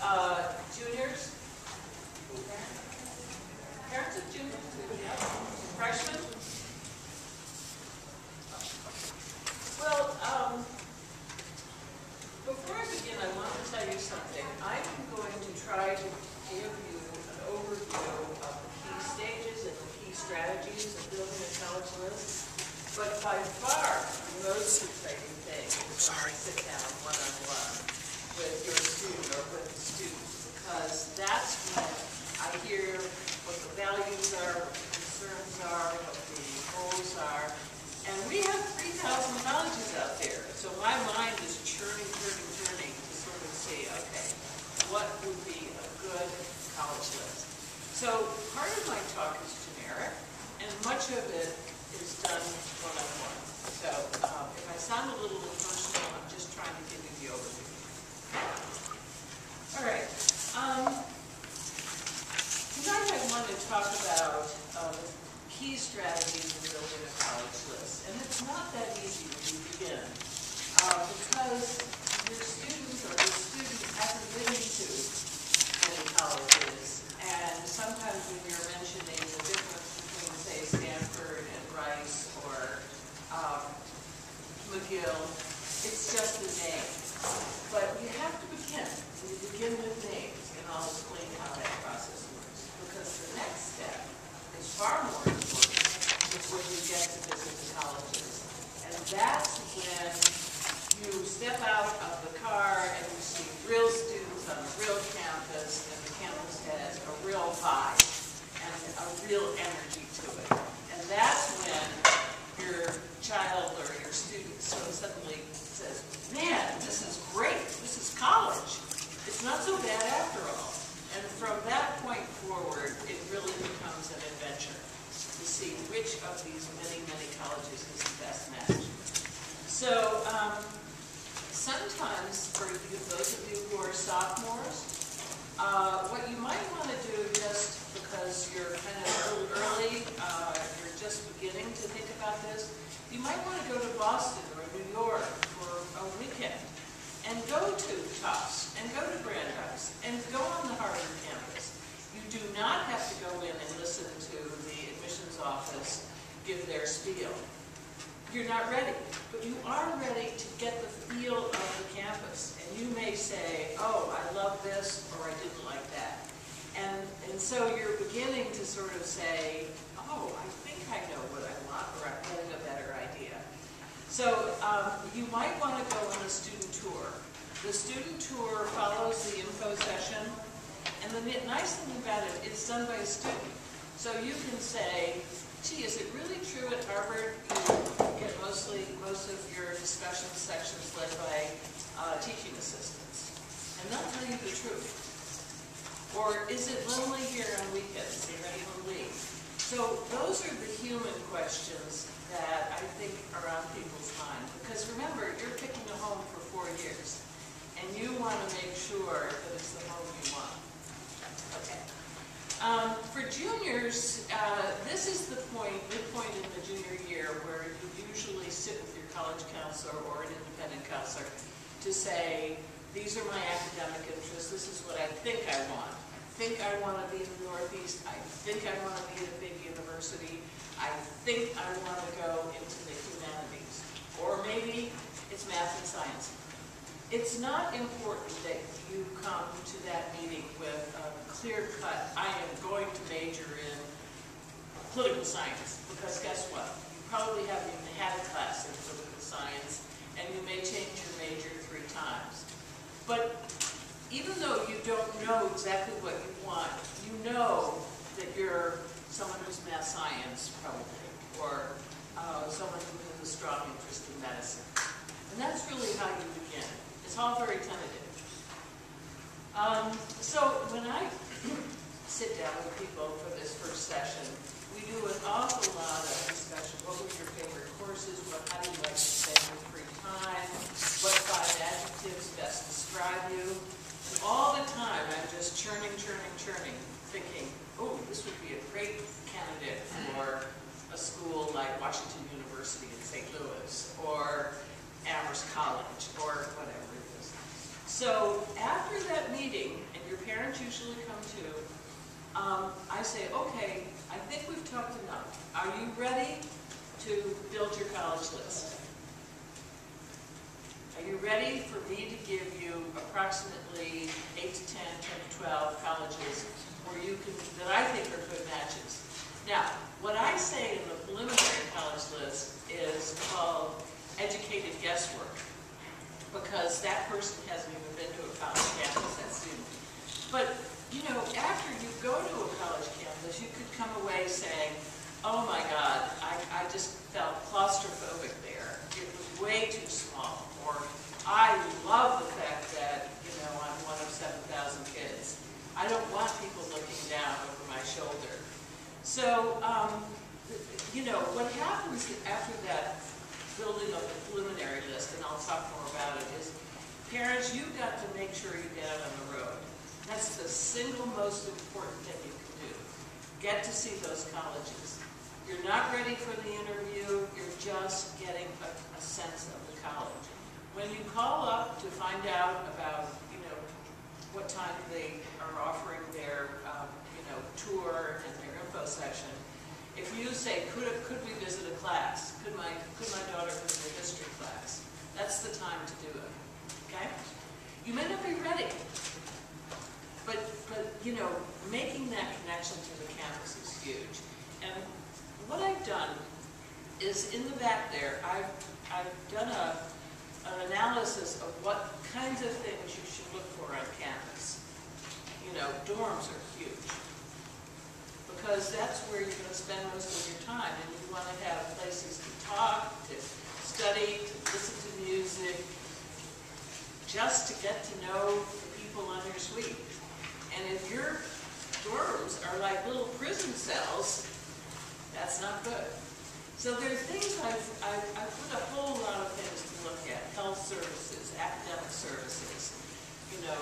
Juniors? Parents of juniors? Yeah. Freshmen? Well, before I begin, I want to tell you something. I'm going to try to give you an overview of the key stages and the key strategies of building a college list. But by far, the most exciting thing is when you sit down one-on-one with your student or with the student, because that's when I hear what the values are, what the concerns are, what the goals are. And we have 3,000 colleges out there, so my mind is churning to sort of see, okay, what would be a good college list? So part of my talk is generic, and much of it is done one-on-one. So if I sound a little impersonal, I'm just trying to give you the overview. All right. Tonight I want to talk about key strategies in building a college list. And it's not that easy when you begin, because your students or your student hasn't been to many colleges. And sometimes when you're mentioning the difference between, say, Stanford and Rice or McGill, it's just a name. But you have to begin. You begin with names, and I'll explain how that process works. Because the next step is far more important when you get to visit the colleges. And that's when you step out of the car and you see real students on a real campus, and the campus has a real vibe and a real energy to it. And that's when your child or your student suddenly says, man, this is great, this is college. It's not so bad after all. And from that point forward, it really becomes an adventure to see which of these many, many colleges is the best match. So sometimes, for those of you who are sophomores, what you might want to do, just because you're kind of early, you're just beginning to think about this, you might want to go to Boston or New York for a weekend and go to Tufts and go to Brandeis and go on the Harvard campus. You do not have to go in and listen to the admissions office give their spiel. You're not ready, but you are ready to get the feel of the campus. And you may say, oh, I love this, or I didn't like that. And so you're beginning to sort of say, oh, I think I know what I want, or I'm getting a better idea. So you might want to go on a student tour. The student tour follows the info session, and the nice thing about it, it's done by a student. So you can say, gee, is it really true at Harvard you get most of your discussion sections led by teaching assistants? And they'll tell you the truth. Or is it lonely here on weekends? They ready to leave? So those are the human questions that I think are on people's mind. Because remember, you're picking a home for 4 years. And you want to make sure that it's the home you want. Okay. For juniors, this is the midpoint in the junior year, where you usually sit with your college counselor or an independent counselor to say, these are my academic interests, this is what I think I want. I think I want to be in the Northeast, I think I want to be at a big university, I think I want to go into the humanities. Or maybe it's math and science. It's not important that you come to that meeting with a clear-cut, I am going to major in political science, because guess what? You probably haven't even had a class in political science, and you may change your major 3 times. But even though you don't know exactly what you want, you know that you're someone who's math science, probably, or someone who has a strong interest in medicine. And that's really how you begin. It's all very tentative. So when I sit down with people for this first session, we do an awful lot of discussion. What were your favorite courses? How do you like to spend your free time? What 5 adjectives best describe you? And all the time, I'm just churning, thinking, oh, this would be a great candidate for a school like Washington University in St. Louis, or Amherst College, or whatever it is. So after that meeting, and your parents usually come too, I say, okay, I think we've talked enough. Are you ready to build your college list? Are you ready for me to give you approximately 8 to 10, 10 to 12 colleges where you can, that I think are good matches? Now, what I say in the preliminary college list is called educated guesswork, because that person hasn't even been to a college campus, that student. But, you know, after you go to a college campus, you could come away saying, oh my God, I just felt claustrophobic there. It was way too small. Or, I love the fact that, you know, I'm one of 7,000 kids. I don't want people looking down over my shoulder. So, you know, what happens after that building of the preliminary list, and I'll talk more about it, is parents, you've got to make sure you get out on the road. That's the single most important thing you can do. Get to see those colleges. You're not ready for the interview, you're just getting a sense of the college. When you call up to find out about, you know, what time they are offering their, you know, tour and their info section, if you say, could we visit a class? Could my daughter visit a history class? That's the time to do it, okay? You may not be ready, but you know, making that connection to the campus is huge. And what I've done is in the back there, I've done an analysis of what kinds of things you should look for on campus. You know, dorms are huge, because that's where you're going to spend most of your time, and you want to have places to talk, to study, to listen to music, just to get to know the people on your suite. And if your dorms are like little prison cells, that's not good. So there are things I've put a whole lot of things to look at: health services, academic services. You know,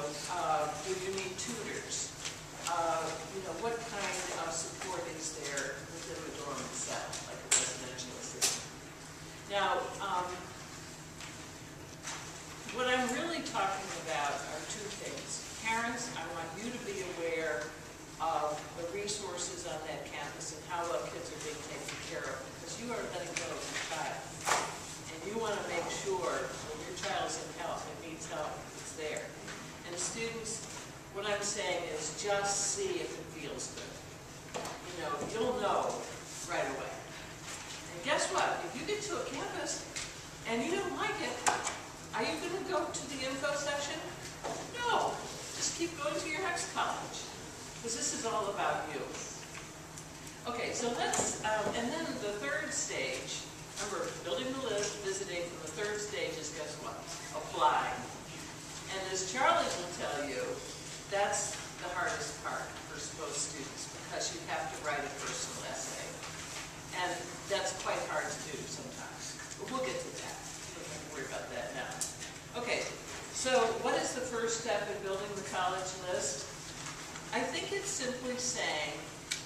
do you need tutors? You know, what kind of support is there within the dorm itself, like a residential assistant? Now, what I'm really talking about are two things. Parents, I want you to be aware of the resources on that campus and how well kids are being taken care of, because you are letting go of your child. And you want to make sure when your child's in help, it needs help, it's there. And students, what I'm saying is just see if it feels good. You know, you'll know right away. And guess what? If you get to a campus and you don't like it, are you going to go to the info section? No. Just keep going to your next college, because this is all about you. Okay, so let's, and then the third stage, remember, building the list, visiting, and the third stage is, guess what? Applying. And as Charlie will tell you, that's the hardest part for most students, because you have to write a personal essay. And that's quite hard to do sometimes. But we'll get to that. We don't have to worry about that now. Okay, so what is the first step in building the college list? I think it's simply saying,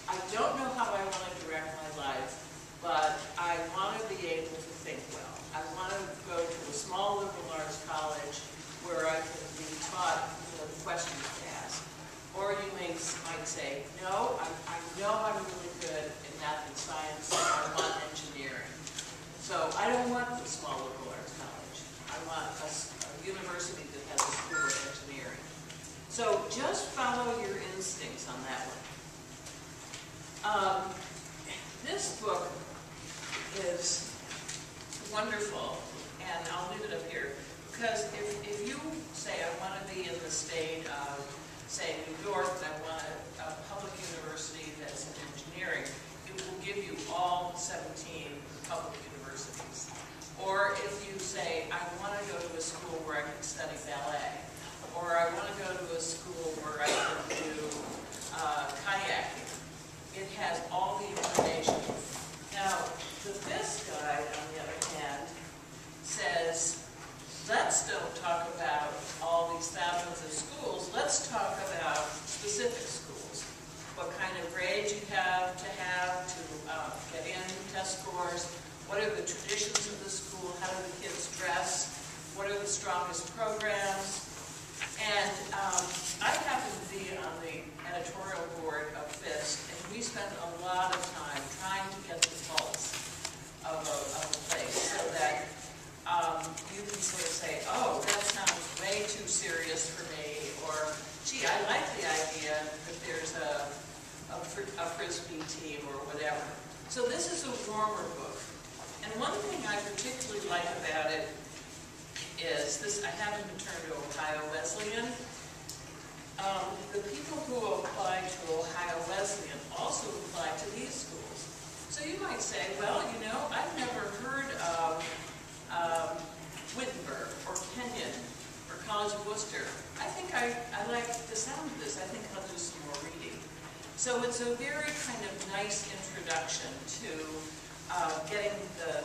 I don't know how I want to direct my life, but I want to be able to think well. I want to go to a small liberal arts college where I can be taught, you know, the questions to ask. Or you might say, no, I know I'm really good in math and science, and I want engineering. So I don't want the small liberal arts college. I want a university that has a school of engineering. So just follow your instincts on that one. This book is wonderful, and I'll leave it up here, because if you say, I want to be in the state of, say, New York, and I want a public university that's in engineering, it will give you all 17 public universities. Or if you say, I want to go to a school where I can study ballet, or I want to go to a school where I can do kayaking, it has all the information. Now, the FISC guide, on the other hand, says, let's don't talk about all these thousands of schools, let's talk about specific schools. What kind of grades you have to get in, test scores, what are the traditions of the school, how do the kids dress, what are the strongest programs, a Frisbee team or whatever. So this is a warmer book. And one thing I particularly like about it is this. I happen to turn to Ohio Wesleyan. The people who apply to Ohio Wesleyan also apply to these schools. So you might say, well, you know, I've never heard of Wittenberg or Kenyon or College of Worcester. I think I like the sound of this. I think I'll do some more reading. So it's a very kind of nice introduction to getting to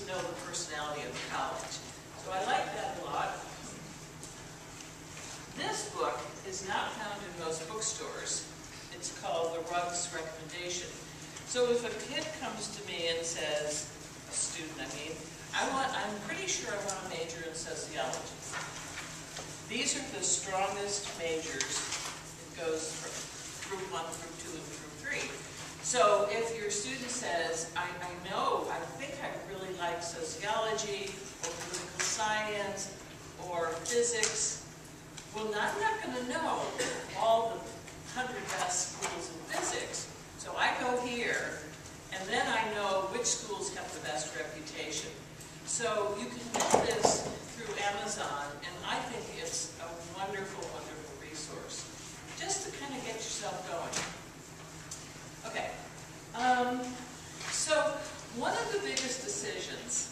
know the personality of the college. So I like that a lot. This book is not found in most bookstores. It's called The Ruggs Recommendation. So if a kid comes to me and says, a student I mean, I'm pretty sure I want to major in sociology. These are the strongest majors. It goes from group 1, group 2, and group 3. So if your student says, I think I really like sociology or political science or physics, well, I'm not going to know all the 100 best schools in physics. So I go here, and then I know which schools have the best reputation. So you can get this through Amazon, and I think it's a wonderful, wonderful resource, just to kind of get yourself going. Okay, so one of the biggest decisions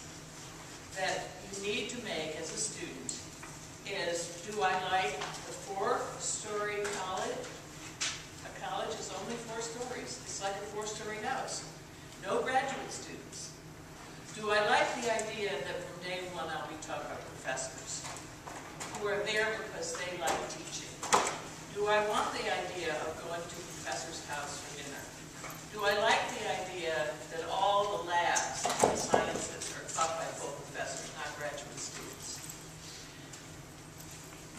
that you need to make as a student is, do I like the 4-story college? A college is only 4 stories. It's like a 4-story house. No graduate students. Do I like the idea that from day one I'll be taught by professors who are there because they like teaching? Do I want the idea of going to a professor's house for dinner? Do I like the idea that all the labs and the sciences are taught by full professors, not graduate students?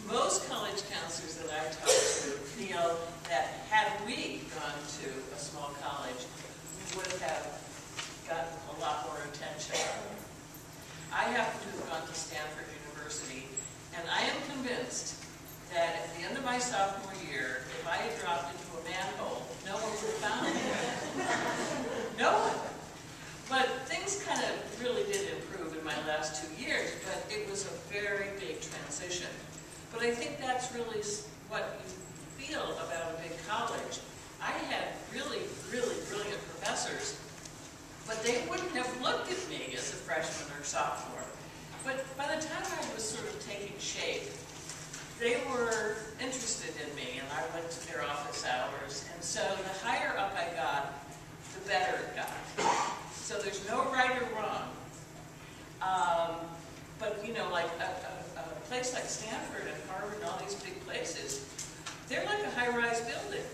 Most college counselors that I talk to feel that had we gone to a small college, we would have gotten a lot more attention. I happen to have gone to Stanford University, and I am convinced that at the end of my sophomore year, if I had dropped into a manhole, no one would have found me. No one. But things kind of really did improve in my last 2 years, but it was a very big transition. But I think that's really what you feel about a big college. I had really, really brilliant professors, but they wouldn't have looked at me as a freshman or sophomore. But by the time I was sort of taking shape, they were interested in me, and I went to their office hours. And so the higher up I got, the better it got. So there's no right or wrong. But you know, like a place like Stanford and Harvard and all these big places, they're like a high-rise building.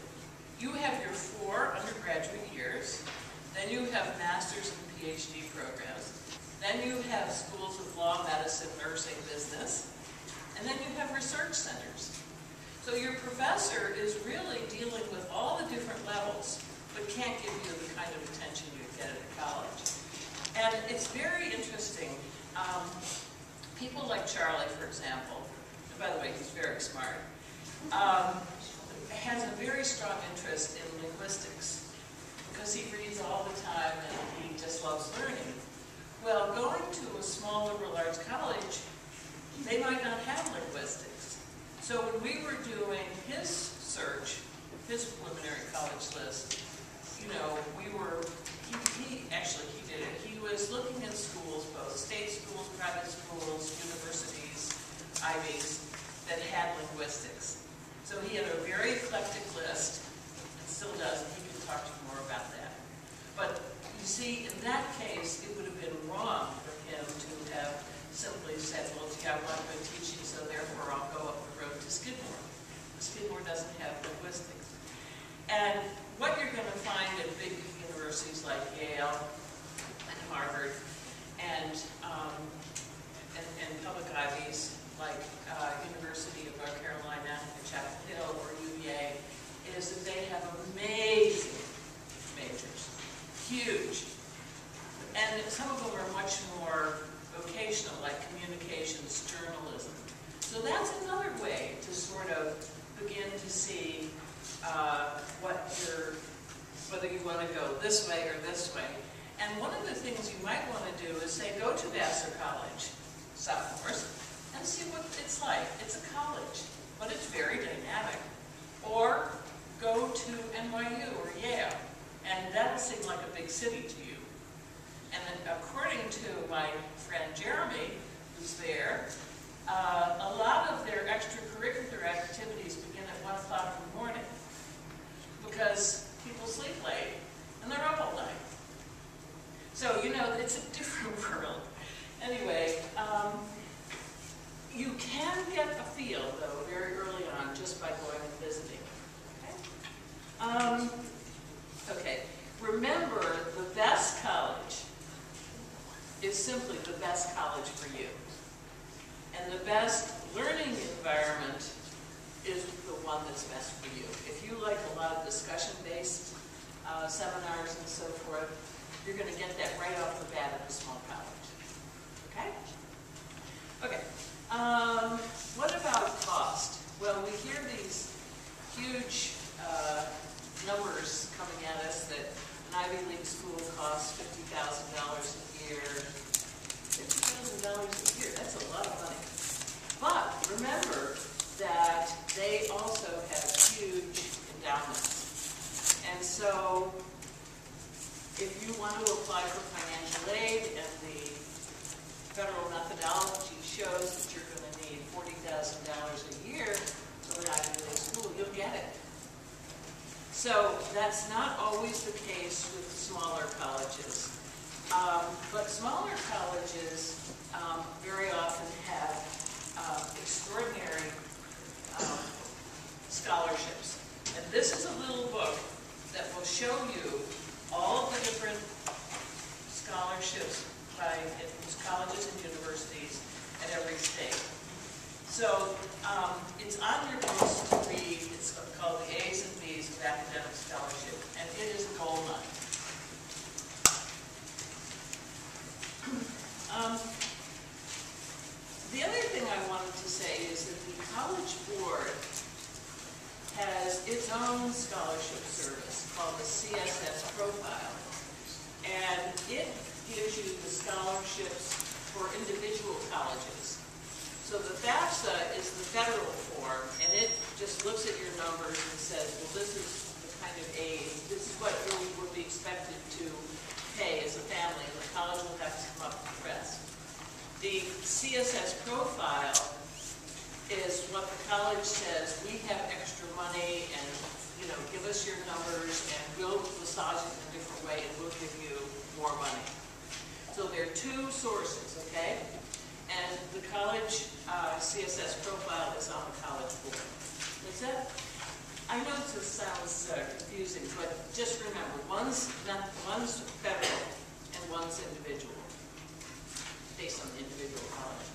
You have your 4 undergraduate years, then you have master's and PhD programs, then you have schools of law, medicine, nursing, business, and then you have research centers. So your professor is really dealing with all the different levels, but can't give you the kind of attention you get at a college. And it's very interesting. People like Charlie, for example, and by the way, he's very smart, has a very strong interest in linguistics because he reads all the time and he just loves learning. Well, going to a small liberal arts college, they might not have linguistics. So when we were doing his search, his preliminary college list, you know, he did it. He was looking at schools, both state schools, private schools, universities, Ivies, that had linguistics. So he had a very eclectic list, and still does, and he can talk to you more about that. But you see, in that case, it would have been wrong for him to have simply said, well, gee, I want to go teaching, so therefore I'll go up the road to Skidmore. Skidmore doesn't have linguistics. And what you're going to find at big universities like Yale and Harvard and public Ivies like University of North Carolina and Chapel Hill or UVA is that they have amazing majors, huge. And some of them are much more vocational, like communications, journalism. So that's another way to sort of begin to see what your whether you want to go this way or this way. And one of the things you might want to do is say, go to Vassar College, sophomores, and see what it's like. It's a college, but it's very dynamic. Or go to NYU or Yale, and that'll seem like a big city to you. And then according to my friend Jeremy, who's there, a lot of their extracurricular activities begin at 1 o'clock in the morning because people sleep late and they're up all night. So, you know, it's a different world. Anyway, you can get a feel, though, very early on just by going and visiting. Okay? Okay. Remember, the best college is simply the best college for you. And the best learning environment is the one that's best for you. If you like a lot of discussion-based seminars and so forth, you're going to get that right off the bat at a small college. Okay? Okay. What about cost? Well, we hear these huge numbers coming at us that an Ivy League school costs $50,000 a year. $50,000 a year, that's a lot of money. But remember that they also have huge endowments. And so if you want to apply for financial aid and the federal methodology shows that you're going to need $40,000 a year for an Ivy League school, you'll get it. So that's not always the case with smaller colleges. But smaller colleges very often have extraordinary scholarships. And this is a little book that will show you all of the different scholarships by colleges and universities at every state. So it's on your books to read. It's called the A's and B's of Academic Scholarship, and it is a gold mine. The other thing I wanted to say is that the College Board has its own scholarship service called the CSS Profile, and it gives you the scholarships for individual colleges. So the FAFSA is the federal form, and it just looks at your numbers and says, well, this is the kind of aid, this is what you would be expected to pay as a family, and the college will have to come up with the rest. The CSS Profile is what the college says, we have extra money, and give us your numbers, and we'll massage it in a different way, and we'll give you more money. So there are two sources, okay? And the college CSS Profile is on the College Board. Is that? I know this sounds confusing, but just remember, one's federal and one's individual, based on the individual college.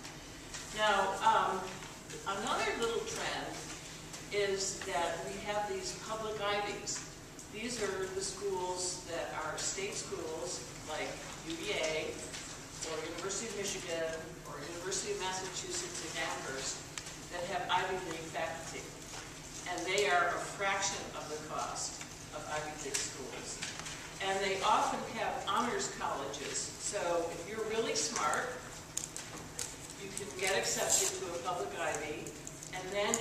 Now, another little trend is that we have these public Ivies. These are the schools that are state schools, like UVA, or University of Michigan, or University of Massachusetts at Amherst, that have Ivy League faculty. And they are a fraction of the cost of Ivy League schools. And they often have honors colleges. So if you're really smart, you can get accepted to a public Ivy, and then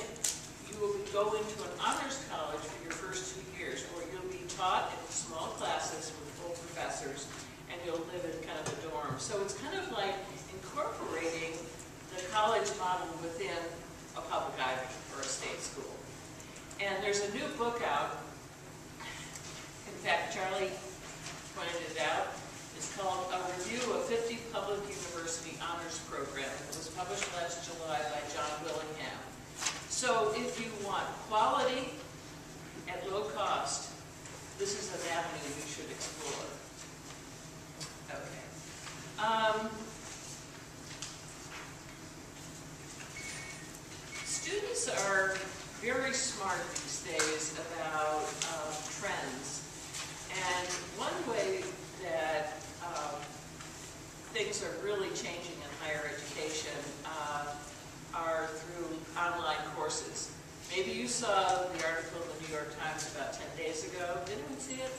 you will go into an honors college for your first 2 years, or you'll be taught in small classes with full professors, and you'll live in kind of a dorm. So it's kind of like incorporating the college model within a public Ivy or a state school. And there's a new book out. In fact, Charlie pointed it out. It's called A Review of 50 Public University Honors Program. It was published last July by John Willingham. So if you want quality at low cost, this is an avenue you should explore. Okay. Students are very smart these days about trends. And one way that things are really changing in higher education are through online courses. Maybe you saw the article in the New York Times about 10 days ago. Did anyone see it?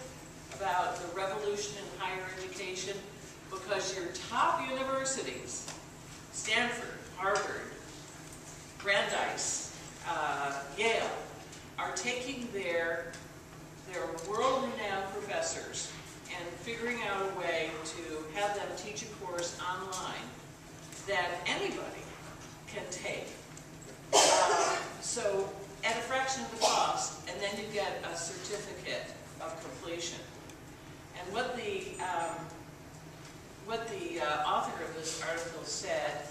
about the revolution in higher education because your top universities, Stanford, Harvard, Brandeis, Yale, are taking their world-renowned professors and figuring out a way to have them teach a course online that anybody can take. So at a fraction of the cost, and then you get a certificate of completion. And what the author of this article said,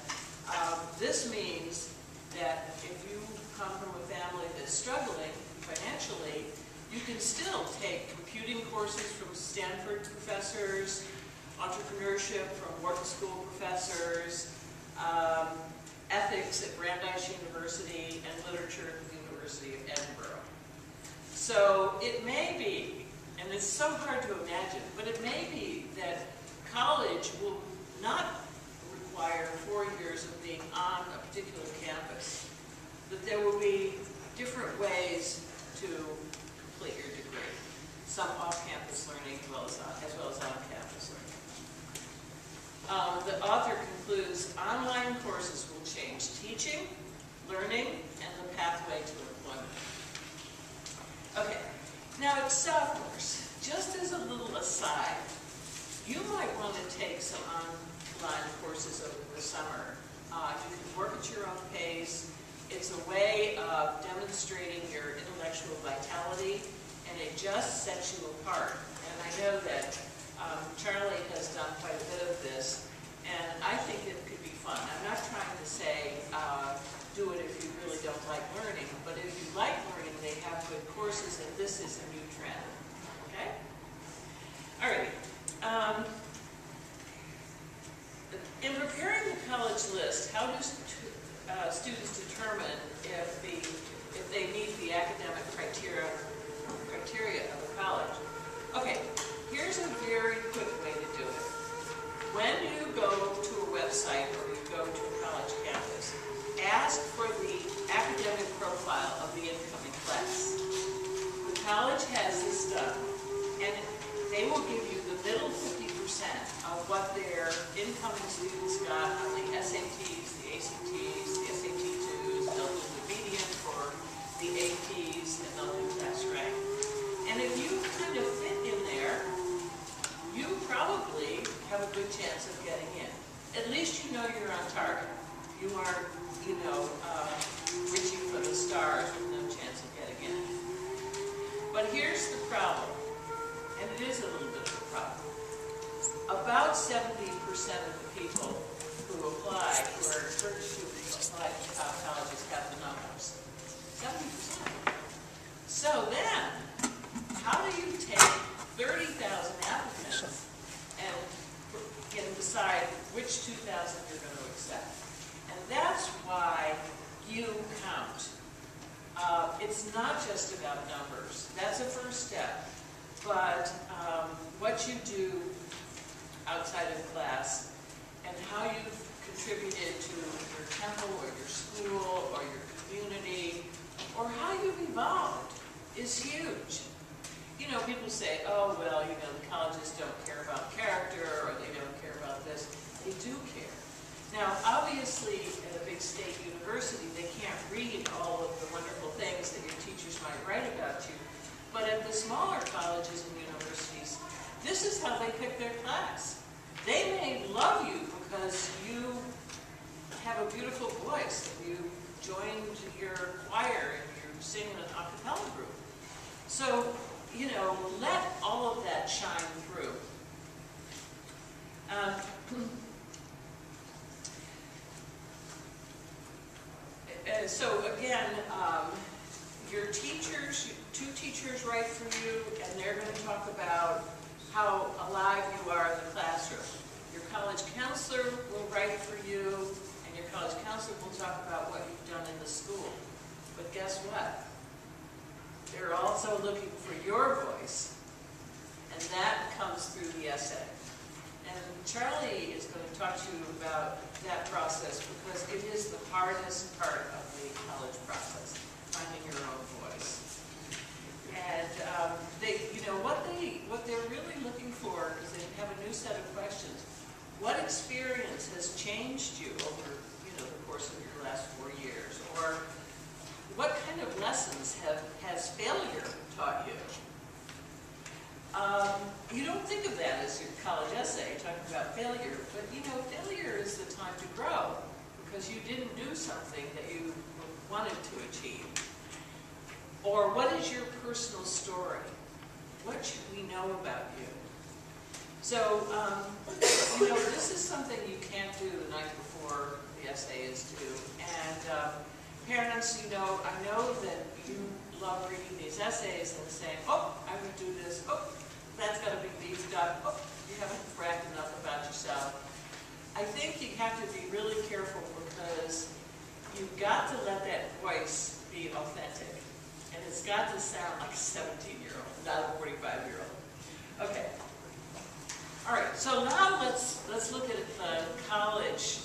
this means that if you come from a family that's struggling financially, you can still take computing courses from Stanford professors, entrepreneurship from Wharton School professors, ethics at Brandeis University, and literature at the University of Edinburgh. So it may be, and it's so hard to imagine, but it may be that college will not require 4 years of being on a particular campus, that there will be different ways to complete your degree. Some off-campus learning as well as on-campus learning. The author concludes, online courses will change teaching, learning, and the pathway to employment. Okay, now at sophomores, just as a little aside, you might want to take some online courses over the summer. You can work at your own pace. It's a way of demonstrating your intellectual vitality, and it just sets you apart. And I know that Charlie has done quite a bit of this, and I think it could be fun. I'm not trying to say do it if you really don't like learning, but if you like learning, they have good courses, and this is a new trend. Okay? All right. In preparing the college list, how do students determine if they meet the academic criteria of the college? Okay, here's a very quick way to do it. When you go to a website or you go to a college campus, ask for the academic profile of the incoming class. The college has this done, and they will give you the middle 50% of what their incoming students got on the SATs, the ACTs, the SAT2s. They'll do the median for the APs, and they'll do class rank. And if you kind of fit in there, you probably have a good chance of getting in. At least you know you're on target. You aren't, reaching for the stars with no chance of getting in. But here's the problem, and it is a little bit of a problem. About 70% of the people who apply, who are encouraged to apply to top colleges, have the numbers. 70%. So then, how do you take 30,000 applicants and decide which 2,000 you're going to accept? And that's why you count. It's not just about numbers. That's a first step. But what you do outside of class and how you've contributed to your temple or your school or your community or how you've evolved is huge. You know, people say, oh, well, the colleges don't care about character or they don't care about this. They do care. Now, obviously, at a big state university, they can't read all of the wonderful things that your teachers might write about you. But at the smaller colleges and universities, this is how they pick their class. They may love you because you have a beautiful voice, and you joined your choir, and you sing in an a cappella group. So, let all of that shine through. So again, your teachers, 2 teachers write for you, and they're going to talk about how alive you are in the classroom. Your college counselor will write for you, and your college counselor will talk about what you've done in the school. But guess what? They're also looking for your voice, and that comes through the essay. And Charlie is going to talk to you about that process because it is the hardest part of the college process, finding your own voice. And what they're really because you didn't do something that you wanted to achieve? Or what is your personal story? What should we know about you? So, you know, this is something you can't do the night before the essay is due. And parents, you know, I know that you love reading these essays and saying, oh, I would do this, oh, that's got to be beefed up, oh, you haven't bragged enough about yourself. I think you have to be really careful because you've got to let that voice be authentic. And it's got to sound like a 17-year-old, not a 45-year-old. Okay. All right, so now let's look at the college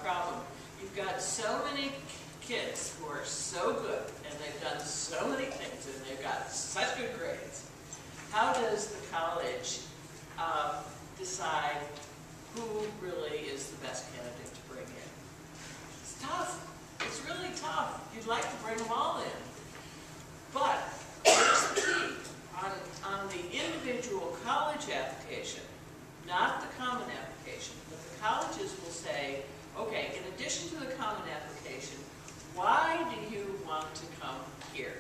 problem. You've got so many kids who are so good, and they've done so many things, and they've got such good grades. How does the college decide who really is the best candidate to bring in? It's tough. It's really tough. You'd like to bring them all in. But here's the key. On the individual college application, not the common application, but the colleges will say, okay, in addition to the common application, why do you want to come here?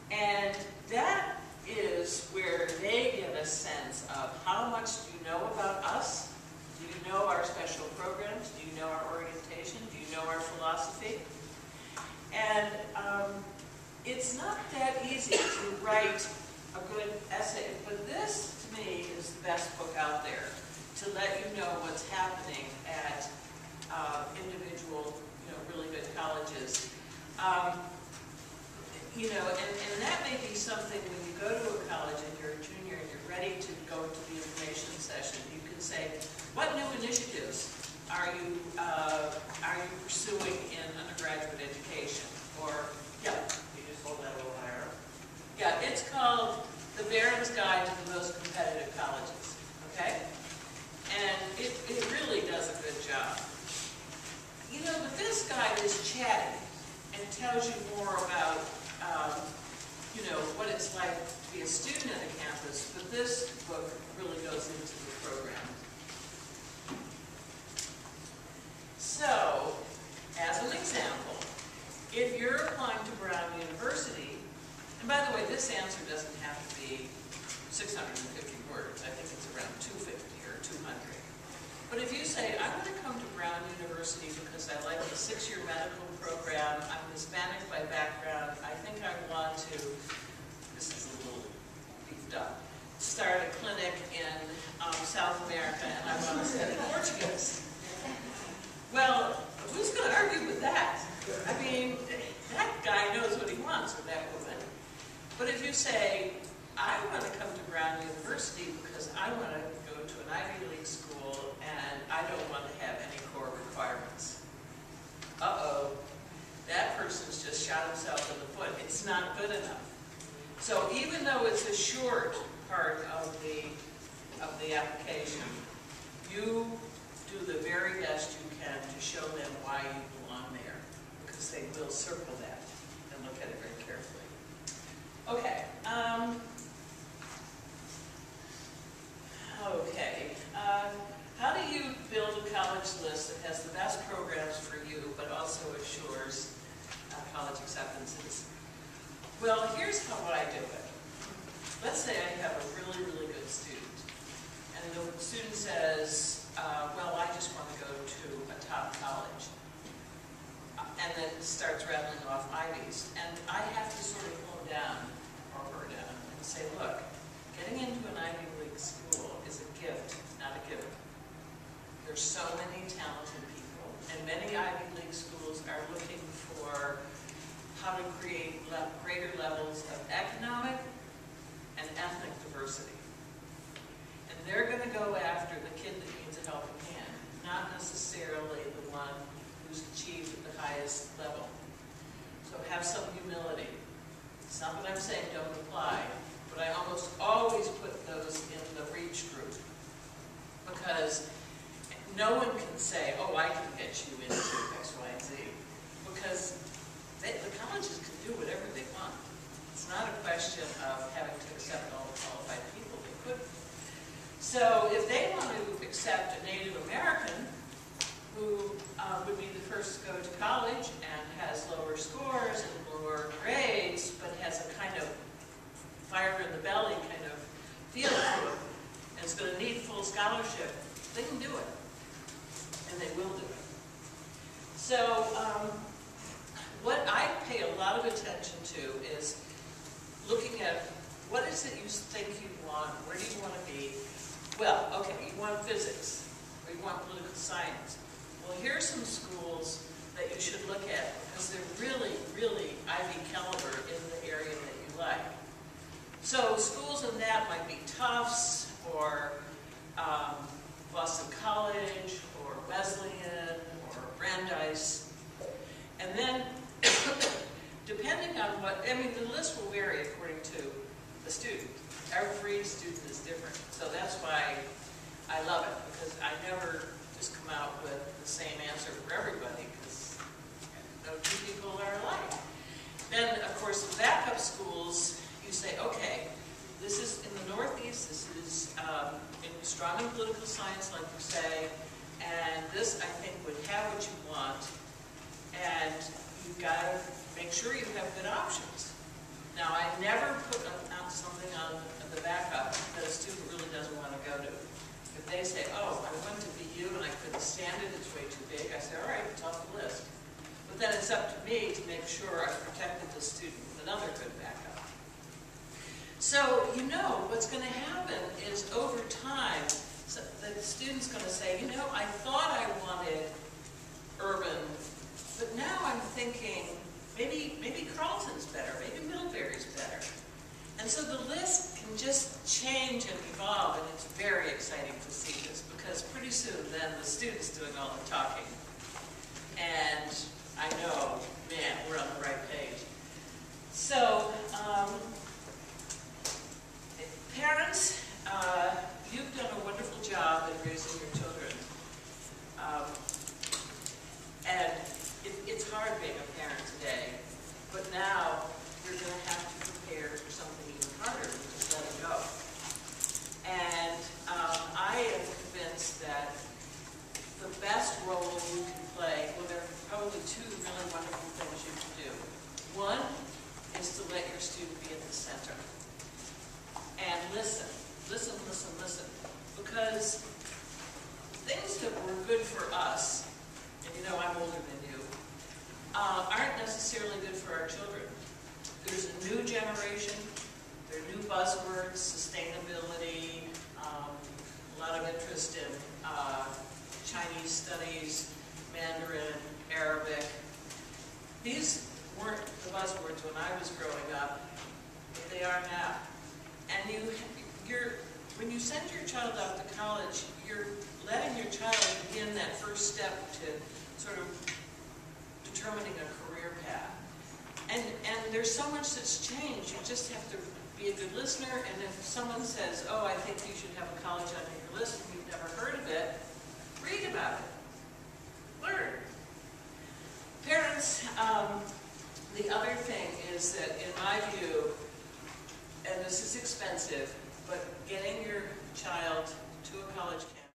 And that is where they get a sense of how much do you know about us? Do you know our special programs? Do you know our orientation? Do you know our philosophy? And it's not that easy to write a good essay, but this, to me, is the best book out there to let you know what's happening at individual, you know, really good colleges. You know, and that may be something when you go to a college and you're a junior and you're ready to go to the information session, you can say, what new initiatives are you pursuing in undergraduate education? Or, yeah. You just hold that a little higher. Yeah, it's called The Barron's Guide to the Most Competitive Colleges, okay? And it really does a good job. You know, but this guide is chatty and tells you more about, you know, what it's like to be a student at a campus, but this book really goes into the program. So, as an example, if you're applying to Brown University, and by the way, this answer doesn't have to be 650 words. I think it's around 250 or 200. But if you say, I want to come to Brown University because I like the 6-year medical program, I'm Hispanic by background, I think I want to, this is a little beefed up, start a clinic in South America and I want to study Portuguese. Well, who's going to argue with that? I mean, that guy knows what he wants, or that woman. But if you say, I want to come to Brown University because I want to go to an Ivy League school and I don't want to have any core requirements. Uh-oh, that person's just shot himself in the foot. It's not good enough. So even though it's a short part of the application, you do the very best you can to show them why you belong there, because they will circle that and look at it very carefully. Okay. How do you build a college list that has the best programs for you, but also assures college acceptances? Well, here's how I do it. Let's say I have a really, really good student, and the student says, well, I just want to go to a top college. And then starts rattling off Ivies. And I have to sort of pull down, or her down, and say, look, getting into an Ivy League school is a gift, not a given. There's so many talented people, and many Ivy League schools are looking for how to create greater levels of economic and ethnic diversity. And they're going to go after the kid that needs a helping hand, not necessarily the one who's achieved at the highest level. So have some humility. It's not that I'm saying don't apply, but I almost always put those in the reach group, because no one can say, oh, I can get you into X, Y, and Z, because the colleges can do whatever they want. It's not a question of having to accept all the qualified people. They couldn't. So if they want to accept a Native American who attention to is looking at what is it you think you want, where do you want to be? Well, okay, you want physics, or you want political science. Well, here are some schools that you should look at because they're really, really Ivy caliber in the area that you like. So schools in that might be Tufts, or Boston College, or Wesleyan, or Brandeis. And then, depending on what, I mean, the list will vary according to the student. Every student is different. So that's why I love it, because I never just come out with the same answer for everybody, because no two people are alike. Then, of course, the backup schools, you say, okay, this is in the Northeast, this is strong in political science, like you say, and this, I think, would have what you want, and you've got to make sure you have good options. Now, I never put out something on the backup that a student really doesn't want to go to. If they say, oh, I went to BU and I couldn't stand it, it's way too big, I say, all right, it's off the list. But then it's up to me to make sure I've protected the student with another good backup. So, you know, what's going to happen is over time, so the student's going to say, you know, I thought I wanted urban, but now I'm thinking maybe Carleton's better, maybe Middlebury's better. And so the list can just change and evolve, and it's very exciting to see this, because pretty soon then the student's doing all the talking. And I know, man, we're on the right page. So, parents, you've done a wonderful job in raising your children. And it's hard being a parent today, but now you're going to have to prepare for something even harder, which is letting go. And I am convinced that the best role you can play, well, there are probably two really wonderful things you can do. One is to let your student be at the center. And listen, listen, listen, listen. Because things that were good for us, and you know I'm older than you, aren't necessarily good for our children. There's a new generation, there are new buzzwords, sustainability, a lot of interest in Chinese studies, Mandarin, Arabic. These weren't the buzzwords when I was growing up, but they are now. And when you send your child out to college, you're letting your child begin that first step to sort of determining a career path. And there's so much that's changed. You just have to be a good listener, and if someone says, oh, I think you should have a college on your list and you've never heard of it, read about it. Learn. Parents, the other thing is that, in my view, and this is expensive, but getting your child to a college campus